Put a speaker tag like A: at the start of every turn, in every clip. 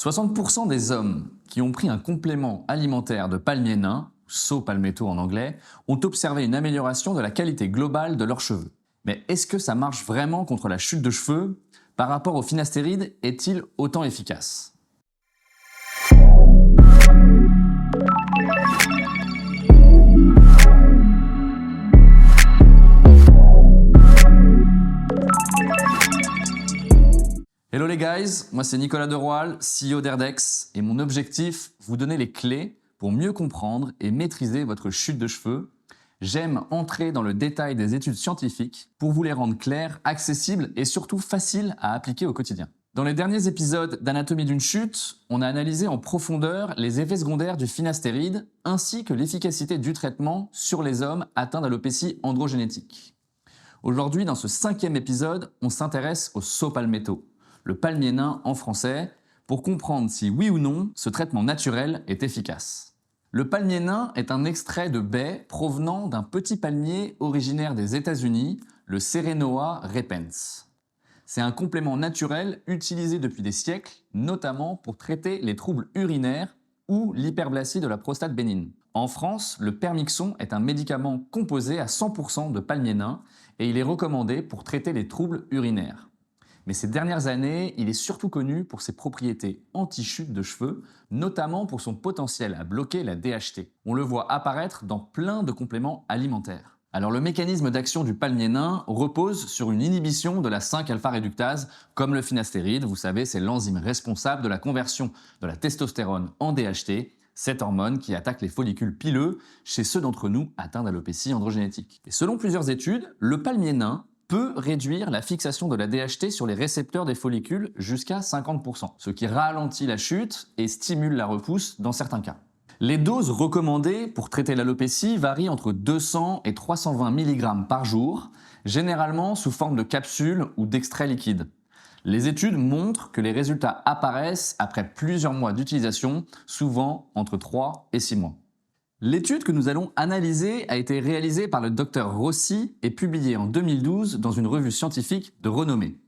A: 60% des hommes qui ont pris un complément alimentaire de palmier nain, saw palmetto en anglais, ont observé une amélioration de la qualité globale de leurs cheveux. Mais est-ce que ça marche vraiment contre la chute de cheveux? Par rapport au finastéride, est-il autant efficace? Hello les guys, moi c'est Nicolas Deroal, CEO d'Herdex, et mon objectif, vous donner les clés pour mieux comprendre et maîtriser votre chute de cheveux. J'aime entrer dans le détail des études scientifiques pour vous les rendre claires, accessibles et surtout faciles à appliquer au quotidien. Dans les derniers épisodes d'Anatomie d'une chute, on a analysé en profondeur les effets secondaires du finastéride ainsi que l'efficacité du traitement sur les hommes atteints d'alopécie androgénétique. Aujourd'hui, dans ce 5e épisode, on s'intéresse au saw palmetto, le palmier nain en français, pour comprendre si oui ou non ce traitement naturel est efficace. Le palmier nain est un extrait de baie provenant d'un petit palmier originaire des États-Unis, le Serenoa repens. C'est un complément naturel utilisé depuis des siècles, notamment pour traiter les troubles urinaires ou l'hyperplasie de la prostate bénigne. En France, le Permixon est un médicament composé à 100% de palmier nain et il est recommandé pour traiter les troubles urinaires. Mais ces dernières années, il est surtout connu pour ses propriétés anti-chute de cheveux, notamment pour son potentiel à bloquer la DHT. On le voit apparaître dans plein de compléments alimentaires. Alors le mécanisme d'action du palmier nain repose sur une inhibition de la 5-alpha-réductase, comme le finastéride. Vous savez, c'est l'enzyme responsable de la conversion de la testostérone en DHT, cette hormone qui attaque les follicules pileux chez ceux d'entre nous atteints d'alopécie androgénétique. Et selon plusieurs études, le palmier nain peut réduire la fixation de la DHT sur les récepteurs des follicules jusqu'à 50%, ce qui ralentit la chute et stimule la repousse dans certains cas. Les doses recommandées pour traiter l'alopécie varient entre 200 et 320 mg par jour, généralement sous forme de capsules ou d'extraits liquides. Les études montrent que les résultats apparaissent après plusieurs mois d'utilisation, souvent entre 3 et 6 mois. L'étude que nous allons analyser a été réalisée par le Dr Rossi et publiée en 2012 dans une revue scientifique de renommée.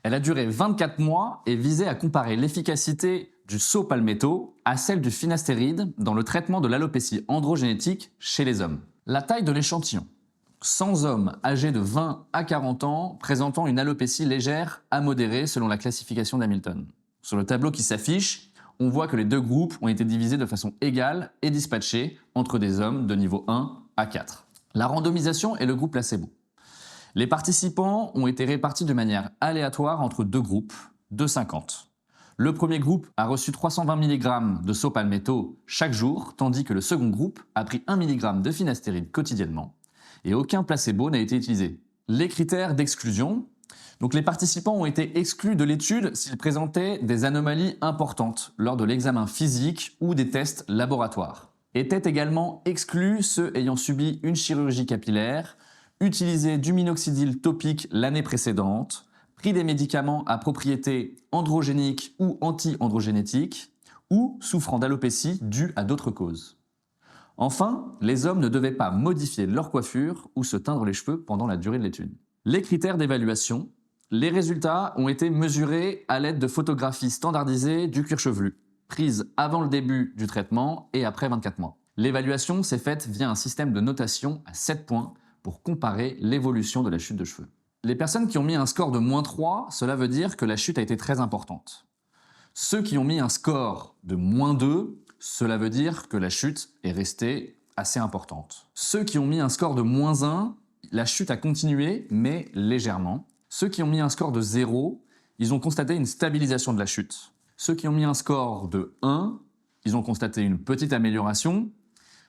A: Elle a duré 24 mois et visait à comparer l'efficacité du saw palmetto à celle du finastéride dans le traitement de l'alopécie androgénétique chez les hommes. La taille de l'échantillon. 100 hommes âgés de 20 à 40 ans présentant une alopécie légère à modérée selon la classification d'Hamilton. Sur le tableau qui s'affiche, on voit que les deux groupes ont été divisés de façon égale et dispatchés entre des hommes de niveau 1 à 4. La randomisation est le groupe placebo. Les participants ont été répartis de manière aléatoire entre deux groupes de 50. Le premier groupe a reçu 320 mg de saw palmetto chaque jour, tandis que le second groupe a pris 1 mg de finastéride quotidiennement, et aucun placebo n'a été utilisé. Les critères d'exclusion. Donc les participants ont été exclus de l'étude s'ils présentaient des anomalies importantes lors de l'examen physique ou des tests laboratoires. Étaient également exclus ceux ayant subi une chirurgie capillaire, utilisé du minoxidil topique l'année précédente, pris des médicaments à propriété androgénique ou anti-androgénétique, ou souffrant d'alopécie due à d'autres causes. Enfin, les hommes ne devaient pas modifier leur coiffure ou se teindre les cheveux pendant la durée de l'étude. Les critères d'évaluation. Les résultats ont été mesurés à l'aide de photographies standardisées du cuir chevelu, prises avant le début du traitement et après 24 mois. L'évaluation s'est faite via un système de notation à 7 points pour comparer l'évolution de la chute de cheveux. Les personnes qui ont mis un score de -3, cela veut dire que la chute a été très importante. Ceux qui ont mis un score de -2, cela veut dire que la chute est restée assez importante. Ceux qui ont mis un score de -1, la chute a continué, mais légèrement. Ceux qui ont mis un score de 0, ils ont constaté une stabilisation de la chute. Ceux qui ont mis un score de 1, ils ont constaté une petite amélioration.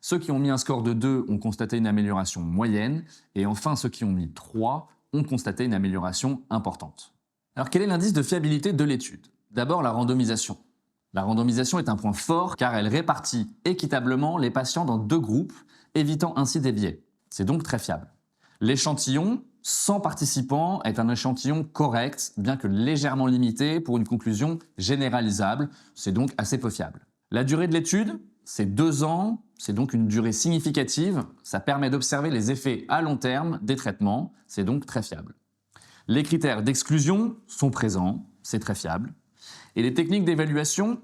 A: Ceux qui ont mis un score de 2 ont constaté une amélioration moyenne. Et enfin, ceux qui ont mis 3 ont constaté une amélioration importante. Alors, quel est l'indice de fiabilité de l'étude? D'abord, la randomisation. La randomisation est un point fort car elle répartit équitablement les patients dans deux groupes, évitant ainsi des biais. C'est donc très fiable. L'échantillon, 100 participants, est un échantillon correct, bien que légèrement limité pour une conclusion généralisable. C'est donc assez peu fiable. La durée de l'étude, c'est 2 ans. C'est donc une durée significative. Ça permet d'observer les effets à long terme des traitements. C'est donc très fiable. Les critères d'exclusion sont présents. C'est très fiable. Et les techniques d'évaluation,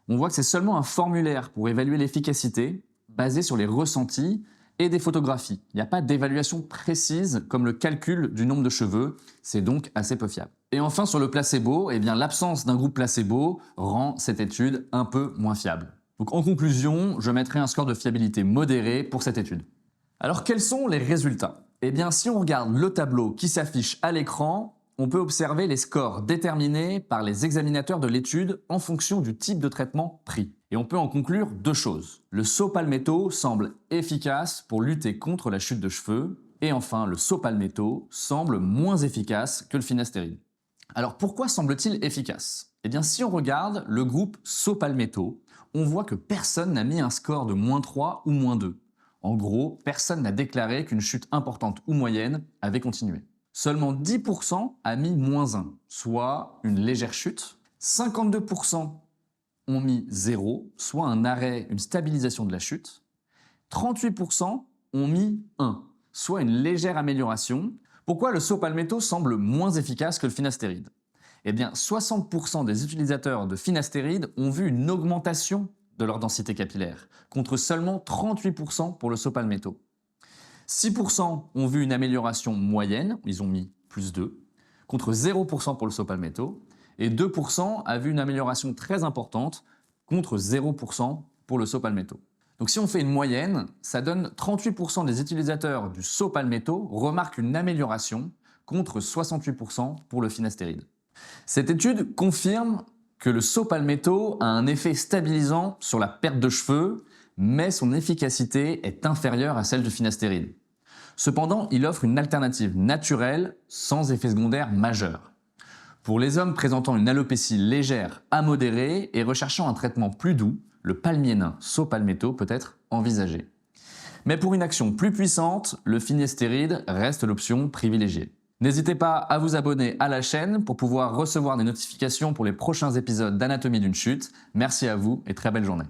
A: on voit que c'est seulement un formulaire pour évaluer l'efficacité basé sur les ressentis et des photographies. Il n'y a pas d'évaluation précise comme le calcul du nombre de cheveux, c'est donc assez peu fiable. Et enfin sur le placebo, eh bien l'absence d'un groupe placebo rend cette étude un peu moins fiable. Donc en conclusion, je mettrai un score de fiabilité modéré pour cette étude. Alors quels sont les résultats? Eh bien si on regarde le tableau qui s'affiche à l'écran, on peut observer les scores déterminés par les examinateurs de l'étude en fonction du type de traitement pris. Et on peut en conclure deux choses. Le saut palmetto semble efficace pour lutter contre la chute de cheveux, et enfin le saut palmetto semble moins efficace que le finastéride. Alors pourquoi semble-t-il efficace? Eh bien si on regarde le groupe saut palmetto, on voit que personne n'a mis un score de -3 ou -2. En gros, personne n'a déclaré qu'une chute importante ou moyenne avait continué. Seulement 10% a mis -1, soit une légère chute. 52% ont mis 0, soit un arrêt, une stabilisation de la chute. 38% ont mis 1, soit une légère amélioration. Pourquoi le saut palmetto semble moins efficace que le finastéride? Eh bien, 60% des utilisateurs de finastéride ont vu une augmentation de leur densité capillaire, contre seulement 38% pour le saut palmetto. 6% ont vu une amélioration moyenne, ils ont mis +2, contre 0% pour le saut palmetto, et 2% a vu une amélioration très importante, contre 0% pour le saut palmetto. Donc si on fait une moyenne, ça donne 38% des utilisateurs du saut palmetto remarquent une amélioration, contre 68% pour le finastéride. Cette étude confirme que le saut palmetto a un effet stabilisant sur la perte de cheveux, mais son efficacité est inférieure à celle du finastéride. Cependant, il offre une alternative naturelle sans effet secondaire majeur. Pour les hommes présentant une alopécie légère à modérée et recherchant un traitement plus doux, le palmier-nain saut palmetto peut être envisagé. Mais pour une action plus puissante, le finastéride reste l'option privilégiée. N'hésitez pas à vous abonner à la chaîne pour pouvoir recevoir des notifications pour les prochains épisodes d'Anatomie d'une chute. Merci à vous et très belle journée.